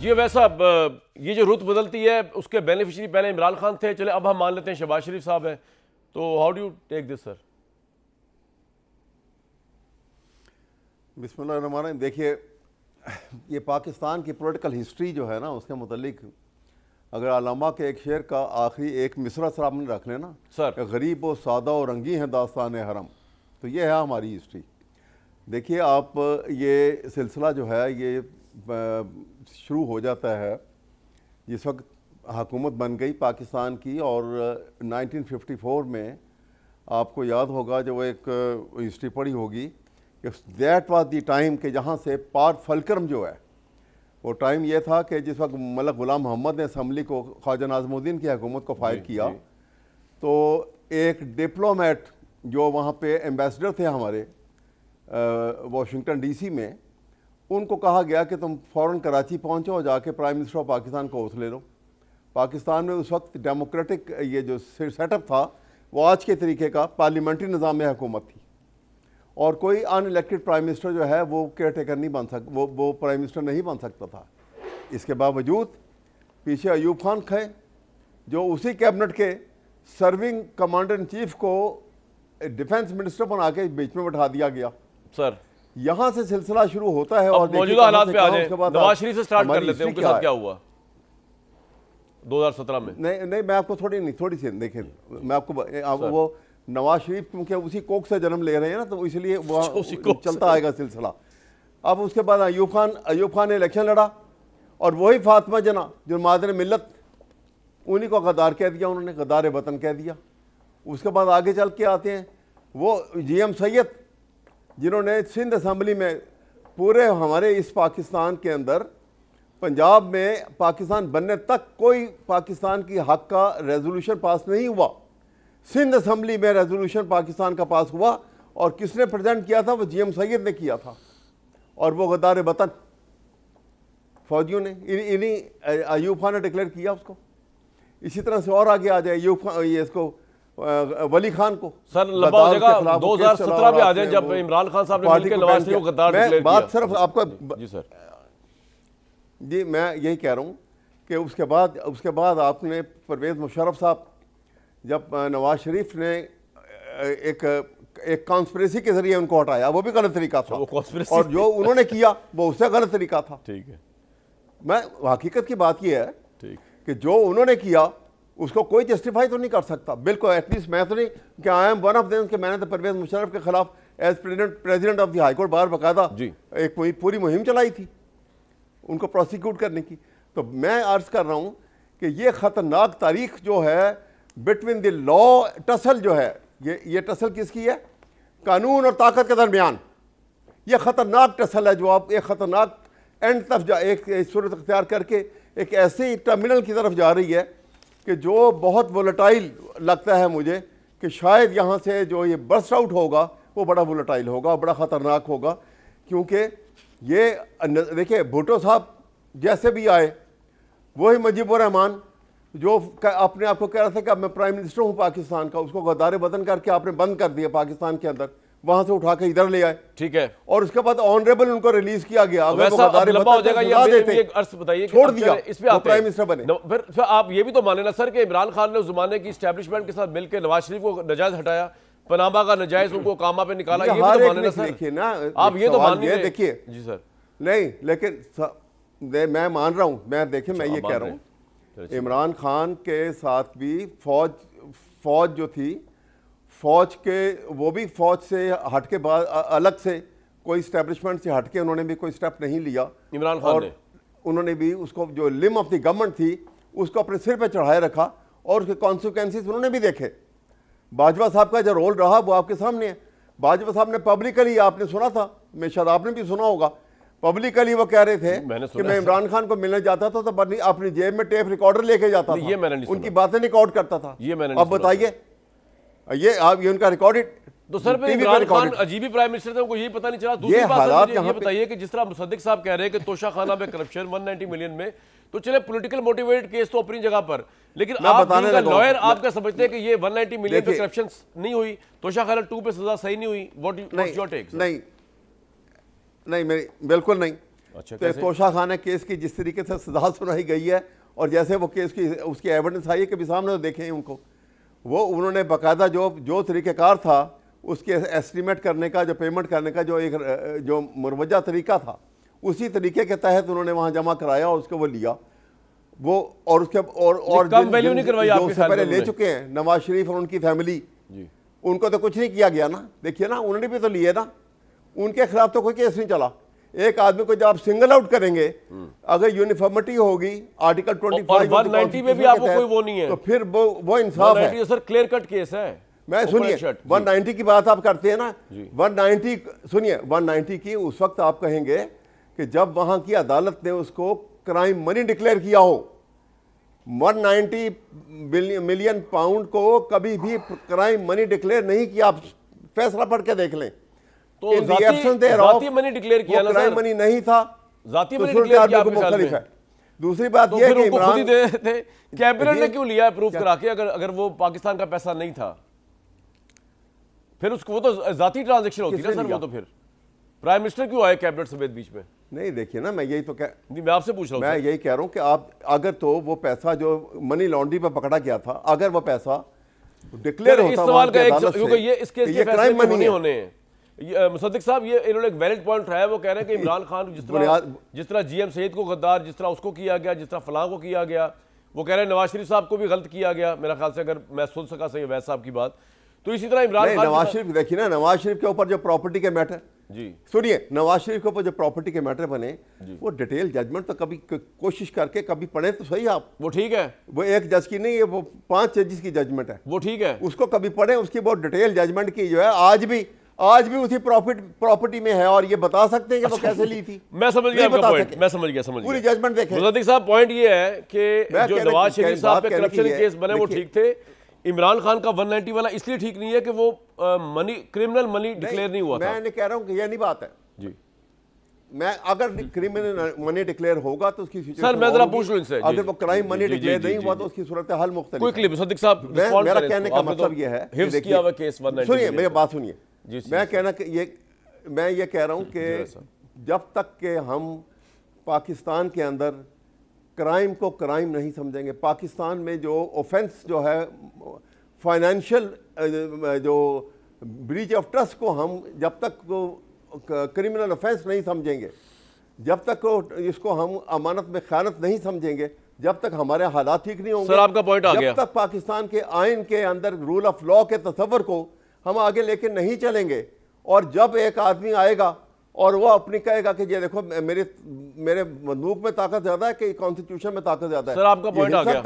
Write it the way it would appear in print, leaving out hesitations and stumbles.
जी वैसा ये जो रुत बदलती है उसके बेनिफिशियरी पहले इमरान खान थे, चले अब हम मान लेते हैं शहबाज शरीफ साहब हैं, तो how do you take this sir? बिस्मिल्लाह। देखिए, ये पाकिस्तान की पॉलिटिकल हिस्ट्री जो है ना, उसके मुतालिक अगर अल्लामा के एक शेर का आखिरी एक मिसरा सर आपने रख लेना सर, गरीब और सादा और रंगी हैं दास्तान हरम, तो ये है हमारी हिस्ट्री। देखिए आप, ये सिलसिला जो है ये शुरू हो जाता है जिस वक्त हुकूमत बन गई पाकिस्तान की, और 1954 में आपको याद होगा जो एक हिस्ट्री पढ़ी होगी कि दैट वाज द टाइम के जहाँ से पार फलक्रम जो है, वो टाइम ये था कि जिस वक्त मलक गुलाम मोहम्मद ने असम्बली को ख्वाजा नाज़मुद्दीन की हुकूमत को फायर किया, तो एक डिप्लोमेट जो वहाँ पे एम्बेसडर थे हमारे वाशिंगटन डीसी में, उनको कहा गया कि तुम फ़ौरन कराची पहुँचो और जाके प्राइम मिनिस्टर ऑफ पाकिस्तान को ओथ ले लो। पाकिस्तान में उस वक्त डेमोक्रेटिक ये जो सेटअप था वो आज के तरीके का पार्लियामेंट्री निज़ाम में हुकूमत थी, और कोई अनइलेक्टेड प्राइम मिनिस्टर जो है वो केयर टेकर नहीं बन सकता, वो प्राइम मिनिस्टर नहीं बन सकता था। इसके बावजूद पीछे अयूब खान थे, जो उसी कैबिनेट के सर्विंग कमांडर इन चीफ को डिफेंस मिनिस्टर बना के बीच में बैठा दिया गया। सर यहाँ से सिलसिला शुरू होता है। और मौजूदा हालात पे आ जाए, नवाज शरीफ से स्टार्ट कर लेते हैं, उनके साथ क्या हुआ 2017 में? नहीं, मैं आपको थोड़ी सी देखें, मैं आपको वो नवाज शरीफ क्योंकि उसी कोख से जन्म ले रहे हैं ना, तो इसलिए वो चलता आएगा सिलसिला। अब उसके बाद अयूब खान ने इलेक्शन लड़ा, और वही फातिमा जना जो मादर मिल्लत, उन्हीं को गद्दार कह दिया, उन्होंने गद्दार वतन कह दिया। उसके बाद आगे चल के आते हैं वो GM सैयद, जिन्होंने सिंध असम्बली में पूरे हमारे इस पाकिस्तान के अंदर, पंजाब में पाकिस्तान बनने तक कोई पाकिस्तान की हक का रेजोल्यूशन पास नहीं हुआ, सिंध असम्बली में रेजोल्यूशन पाकिस्तान का पास हुआ, और किसने प्रेजेंट किया था? वो GM सैयद ने किया था, और वो गद्दार वतन फौजियों ने, इन्हीं अयूब खान ने डिक्लेयर किया उसको। इसी तरह से और आगे आ जाए इसको वली खान को। सर लंबा हो जाएगा, 2017 में आ जाए जब इमरान खान साहब ने मिलकर नवाज शरीफ को गद्दार डिक्लेयर किया। बात सिर्फ आपको जी सर, जी मैं यही कह रहा हूँ कि उसके बाद आपने परवेज़ मुशर्रफ साहब, जब नवाज शरीफ ने एक कॉन्स्पिरेसी के जरिए उनको हटाया, वो भी गलत तरीका था, और जो उन्होंने किया वो उससे गलत तरीका था। ठीक है, मैं हकीकत की बात यह है कि जो उन्होंने किया उसको कोई जस्टिफाई तो नहीं कर सकता, बिल्कुल। एटलीस्ट मैं तो नहीं कि I am one of them कि मैंने तो परवेज़ मुशर्रफ के खिलाफ as president of the high court bar बाकायदा एक पूरी मुहिम चलाई थी उनको प्रोसिक्यूट करने की। तो मैं अर्ज कर रहा हूँ कि ये ख़तरनाक तारीख जो है बिटवीन द लॉ टसल जो है, ये टसल किसकी है? कानून और ताकत के दरमियान ये ख़तरनाक टसल है, जो आप एक ख़तरनाक एंड तरफ एक सूरत अख्तियार करके एक ऐसी टर्मिनल की तरफ जा रही है कि जो बहुत वोलेटाइल लगता है मुझे, कि शायद यहाँ से जो ये बर्स्ट आउट होगा वो बड़ा वोलेटाइल होगा, बड़ा ख़तरनाक होगा। क्योंकि ये देखिए, भुट्टो साहब जैसे भी आए, वही मुजीबुर रहमान जो अपने आप को कह रहा था कि अब मैं प्राइम मिनिस्टर हूँ पाकिस्तान का, उसको गद्दार वतन करके आपने बंद कर दिया पाकिस्तान के अंदर, वहां से उठा के इधर ले आए। ठीक है, और उसके बाद ऑनरेबल उनको रिलीज किया गया, छोड़ दिया, इस पे प्राइम मिनिस्टर बने। फिर आप ये भी तो माने ना सर कि इमरान खान ने उस जमाने की एस्टैब्लिशमेंट के साथ मिलकर नवाज शरीफ को नजायज हटाया, पनामा का नजायज उनको कामा पे निकाला, ये भी तो माने ना सर? देखिए ना, आप ये तो मानिए, देखिए जी सर, नहीं, लेकिन मैं मान रहा हूँ, मैं देखिए मैं ये कह रहा हूँ, इमरान खान के साथ भी फौज जो थी, फौज के वो भी फौज से हट के बाद अलग से कोई स्टैब्लिशमेंट से हट के उन्होंने भी कोई स्टेप नहीं लिया इमरान खान ने। उन्होंने भी उसको जो लिम ऑफ द गवर्नमेंट थी उसको अपने सिर पे चढ़ाए रखा, और उसके कॉन्सिक्वेंसेस उन्होंने भी देखे। बाजवा साहब का जो रोल रहा वो आपके सामने है। बाजवा साहब ने पब्लिकली, आपने सुना था, मैं शायद आपने भी सुना होगा, पब्लिकली वो कह रहे थे कि मैं इमरान खान को मिलने जाता था तो अपनी जेब में टेप रिकॉर्डर लेके जाता था, उनकी बातें रिकॉर्ड करता था। अब बताइए, ये उनका रिकॉर्डेड। तो सर फिर इमरान खान अजीब प्राइम मिनिस्टर थे, उनको यही पता नहीं चला। दूसरी बात ये बताइए कि जिस तरह मुसद्दिक साहब कह रहे हैं कि तोशा खाना में करप्शन 190 मिलियन में, तो चले पॉलिटिकल मोटिवेटेड केस तो अपनी जगह पर, लेकिन लॉयर आप क्या समझते हैं कि ये 190 मिलियन पे करप्शन नहीं हुई, तोशा खाना 2 पे सज़ा सही नहीं हुई? What your take? नहीं, मेरी बिल्कुल नहीं। अच्छा, तो तोशा खाना केस की जिस तरीके से सजा सुनाई गई है और जैसे वो केस की उसकी एविडेंस आई है कभी सामने तो देखे उनको, वो उन्होंने बाकायदा जो तरीक़ेकार था उसके एस्टीमेट करने का, जो पेमेंट करने का जो मुरवजा तरीका था, उसी तरीके के तहत उन्होंने वहाँ जमा कराया और उसको वो लिया वो। और उसके और कम वैल्यू नहीं करवाई आपके ख्याल में पहले ले चुके हैं नवाज शरीफ और उनकी फैमिली, उनको तो कुछ नहीं किया गया ना। देखिए ना, उन्होंने भी तो लिए ना, उनके खिलाफ तो कोई केस नहीं चला। एक आदमी को जब आप सिंगल आउट करेंगे, अगर यूनिफॉर्मिटी होगी आर्टिकल 25 190 में भी आपको कोई वो नहीं है, तो फिर वो इंसाफ है। सर क्लियर कट केस है। मैं सुनिए 190 की बात आप करते हैं ना, 190 सुनिए 190 की उस वक्त आप कहेंगे कि जब वहां की अदालत ने उसको क्राइम मनी डिक्लेयर किया हो। 190 मिलियन पाउंड को कभी भी क्राइम मनी डिक्लेयर नहीं किया। आप फैसला पढ़ के देख लें। तो जाती मनी डिक्लेयर किया ना, क्राइम मनी नहीं था, जाती मनी डिक्लेयर किया मुख्तलिफ है। दूसरी बात तो यह फिर कि उनको खुद ही इमरान दे थे, कैबिनेट ने क्यों लिया प्रूफ करा के, अगर वो पाकिस्तान का पैसा नहीं था फिर उसको, वो तो जाती ट्रांजैक्शन होती है सर। वो तो फिर प्राइम मिनिस्टर क्यों आए कैबिनेट समेत बीच में? नहीं, देखिए ना, मैं यही तो मैं आपसे पूछ रहा हूं, मैं यही कह रहा हूं कि आप अगर तो वो पैसा जो मनी लॉन्ड्री पर पकड़ा गया था, अगर वो पैसा डिक्लेयर होता, इस सवाल का ये इस केस के फैसले नहीं होने हैं। मुसद्दिक साहब, ये इन्होंने एक वैलिड पॉइंट उठाया। वो कह रहे हैं कि इमरान खान जिस तरह जीएम सईद को गद्दार, जिस तरह उसको किया गया, जिस तरह फलां को किया गया, वो कह रहे हैं नवाज शरीफ साहब को भी गलत किया गया। मेरा ख्याल से अगर मैं सुन सका सही वैस साहब की बात, तो इसी तरह इमरान खान, नवाज शरीफ देखिए ना, नवाज शरीफ के ऊपर जो प्रॉपर्टी के मैटर जी सुनिए, नवाज शरीफ के ऊपर जो प्रॉपर्टी के मैटर बने, वो डिटेल जजमेंट तो कभी कोशिश करके कभी पढ़े तो सही आप। वो ठीक है, वो एक जज की नहीं है, वो 5 जजेस की जजमेंट है। वो ठीक है, उसको कभी पढ़े, उसकी बहुत डिटेल जजमेंट की जो है आज भी उसी प्रॉपर्टी में है और ये बता सकते हैं कि वो कैसे ली थी। मैं समझ गया आपका पॉइंट, मैं समझ गया पूरी जजमेंट देखें। मुसद्दिक साहब, पॉइंट ये है कि जो नवाज शरीफ साहब पे करप्शन केस बने वो ठीक थे, इमरान खान का 190 वाला इसलिए ठीक नहीं है कि वो क्रिमिनल मनी डिक्लेयर नहीं हुआ था। मैं कह रहा हूं कि ये नहीं बात है जी। मैं अगर क्रिमिनल मनी डिक्लेयर होगा तो उसकी सर मैं जरा पूछ लूं इनसे, अगर वो क्राइम मनी डिक्लेयर नहीं हुआ तो उसकी सूरत हाल मुख्तलिफ। क्विकली मुसद्दिक साहब, मेरा कहने का मतलब ये है, हिफ्ज़ किया हुआ केस 190। सुनिए मेरी बात सुनिए, मैं ये कह रहा हूं कि जब तक के हम पाकिस्तान के अंदर क्राइम को क्राइम नहीं समझेंगे, पाकिस्तान में जो ऑफेंस जो है फाइनेंशियल जो ब्रीच ऑफ ट्रस्ट को हम जब तक क्रिमिनल ऑफेंस नहीं समझेंगे, जब तक इसको हम अमानत में ख़यानत नहीं समझेंगे, जब तक हमारे हालात ठीक नहीं होंगे। सर आपका पॉइंट आ गया। जब तक पाकिस्तान के आइन के अंदर रूल ऑफ लॉ के तस्वर को हम आगे लेके नहीं चलेंगे, और जब एक आदमी आएगा और वो अपनी कहेगा कि ये देखो मेरे बंदूक में ताकत ज्यादा है कि कॉन्स्टिट्यूशन में ताकत ज्यादा है, सर आपका पॉइंट आ गया।